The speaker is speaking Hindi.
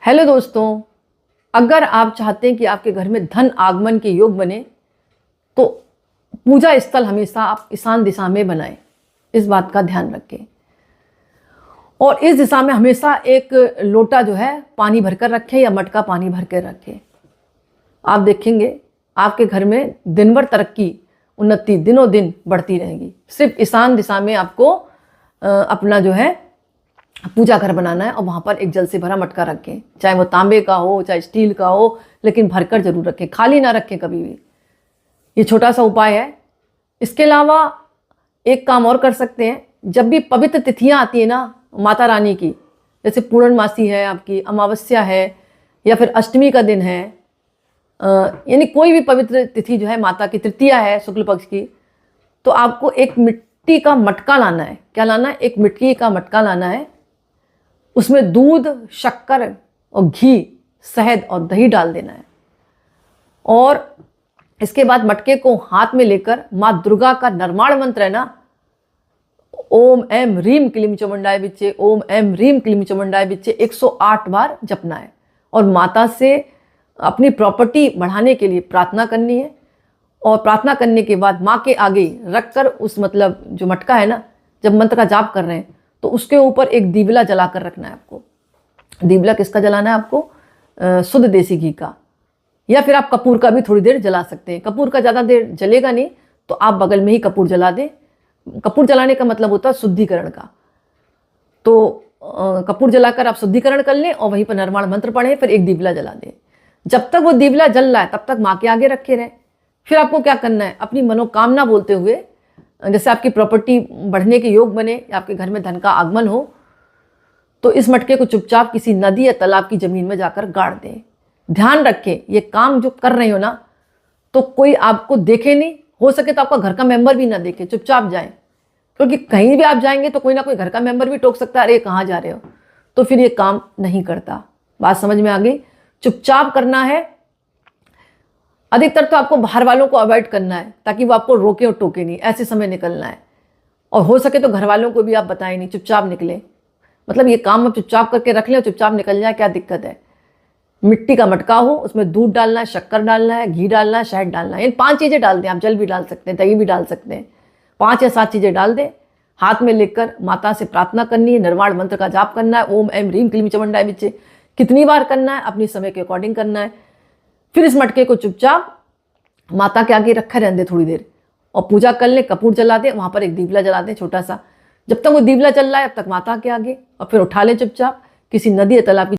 हेलो दोस्तों, अगर आप चाहते हैं कि आपके घर में धन आगमन के योग बने तो पूजा स्थल हमेशा आप ईशान दिशा में बनाएं। इस बात का ध्यान रखें और इस दिशा में हमेशा एक लोटा जो है पानी भरकर रखें या मटका पानी भर कर रखें। आप देखेंगे आपके घर में दिन भर तरक्की उन्नति दिनों दिन बढ़ती रहेगी। सिर्फ ईशान दिशा में आपको अपना जो है पूजा घर बनाना है और वहाँ पर एक जल से भरा मटका रखें, चाहे वो तांबे का हो चाहे स्टील का हो, लेकिन भरकर जरूर रखें, खाली ना रखें कभी भी। ये छोटा सा उपाय है। इसके अलावा एक काम और कर सकते हैं, जब भी पवित्र तिथियाँ आती है ना माता रानी की, जैसे पूर्णमासी है, आपकी अमावस्या है या फिर अष्टमी का दिन है, यानी कोई भी पवित्र तिथि जो है, माता की तृतीया है शुक्ल पक्ष की, तो आपको एक मिट्टी का मटका लाना है। क्या लाना है? एक मिट्टी का मटका लाना है। उसमें दूध, शक्कर और घी, शहद और दही डाल देना है और इसके बाद मटके को हाथ में लेकर माँ दुर्गा का निर्माण मंत्र है ना, ओम ऐम ह्रीम क्लीम चामुंडाय विच्चे, ओम ऐम ह्रीम क्लीम चामुंडाय विच्चे 108 बार जपना है और माता से अपनी प्रॉपर्टी बढ़ाने के लिए प्रार्थना करनी है। और प्रार्थना करने के बाद माँ के आगे रखकर उस मतलब जो मटका है ना, जब मंत्र का जाप कर रहे हैं तो उसके ऊपर एक दीवला जलाकर रखना है आपको। दीवला किसका जलाना है आपको? शुद्ध देसी घी का, या फिर आप कपूर का भी थोड़ी देर जला सकते हैं। कपूर का ज़्यादा देर जलेगा नहीं तो आप बगल में ही कपूर जला दें। कपूर जलाने का मतलब होता है शुद्धिकरण का। तो कपूर जलाकर आप शुद्धिकरण कर लें और वहीं पर निर्माण मंत्र पढ़ें, फिर एक दीवला जला दें। जब तक वो दीवला जल रहा है तब तक माँ के आगे रखे रहें। फिर आपको क्या करना है, अपनी मनोकामना बोलते हुए, जैसे आपकी प्रॉपर्टी बढ़ने के योग बने या आपके घर में धन का आगमन हो, तो इस मटके को चुपचाप किसी नदी या तालाब की जमीन में जाकर गाड़ दें। ध्यान रखें, ये काम जो कर रहे हो ना तो कोई आपको देखे नहीं, हो सके तो आपका घर का मेंबर भी ना देखे, चुपचाप जाएं, क्योंकि कहीं भी आप जाएंगे तो कोई ना कोई घर का मेंबर भी टोक सकता है, अरे कहाँ जा रहे हो, तो फिर ये काम नहीं करता। बात समझ में आ गई? चुपचाप करना है। अधिकतर तो आपको बाहर वालों को अवॉइड करना है ताकि वो आपको रोके और टोके नहीं, ऐसे समय निकलना है। और हो सके तो घर वालों को भी आप बताएं नहीं, चुपचाप निकले। मतलब ये काम आप चुपचाप करके रख लें और चुपचाप निकल जाए, क्या दिक्कत है। मिट्टी का मटका हो, उसमें दूध डालना है, शक्कर डालना है, घी डालना है, शहद डालना है। इन 5 चीज़ें डाल दें। आप जल भी डाल सकते हैं, दही भी डाल सकते हैं। 5 या 7 चीज़ें डाल दें। हाथ में लेकर माता से प्रार्थना करनी है, निर्वाण मंत्र का जाप करना है, ओम ऐम ह्रीम क्लीम चामुंडाय विच्चे। कितनी बार करना है अपनी समय के अकॉर्डिंग करना है। फिर इस मटके को चुपचाप माता के आगे रखा रहने दें थोड़ी देर और पूजा कर लें, कपूर जला दें, वहाँ पर एक दीवला जला दें छोटा सा। जब तक वो दीवला चल रहा है अब तक माता के आगे, और फिर उठा लें चुपचाप किसी नदी या तालाब की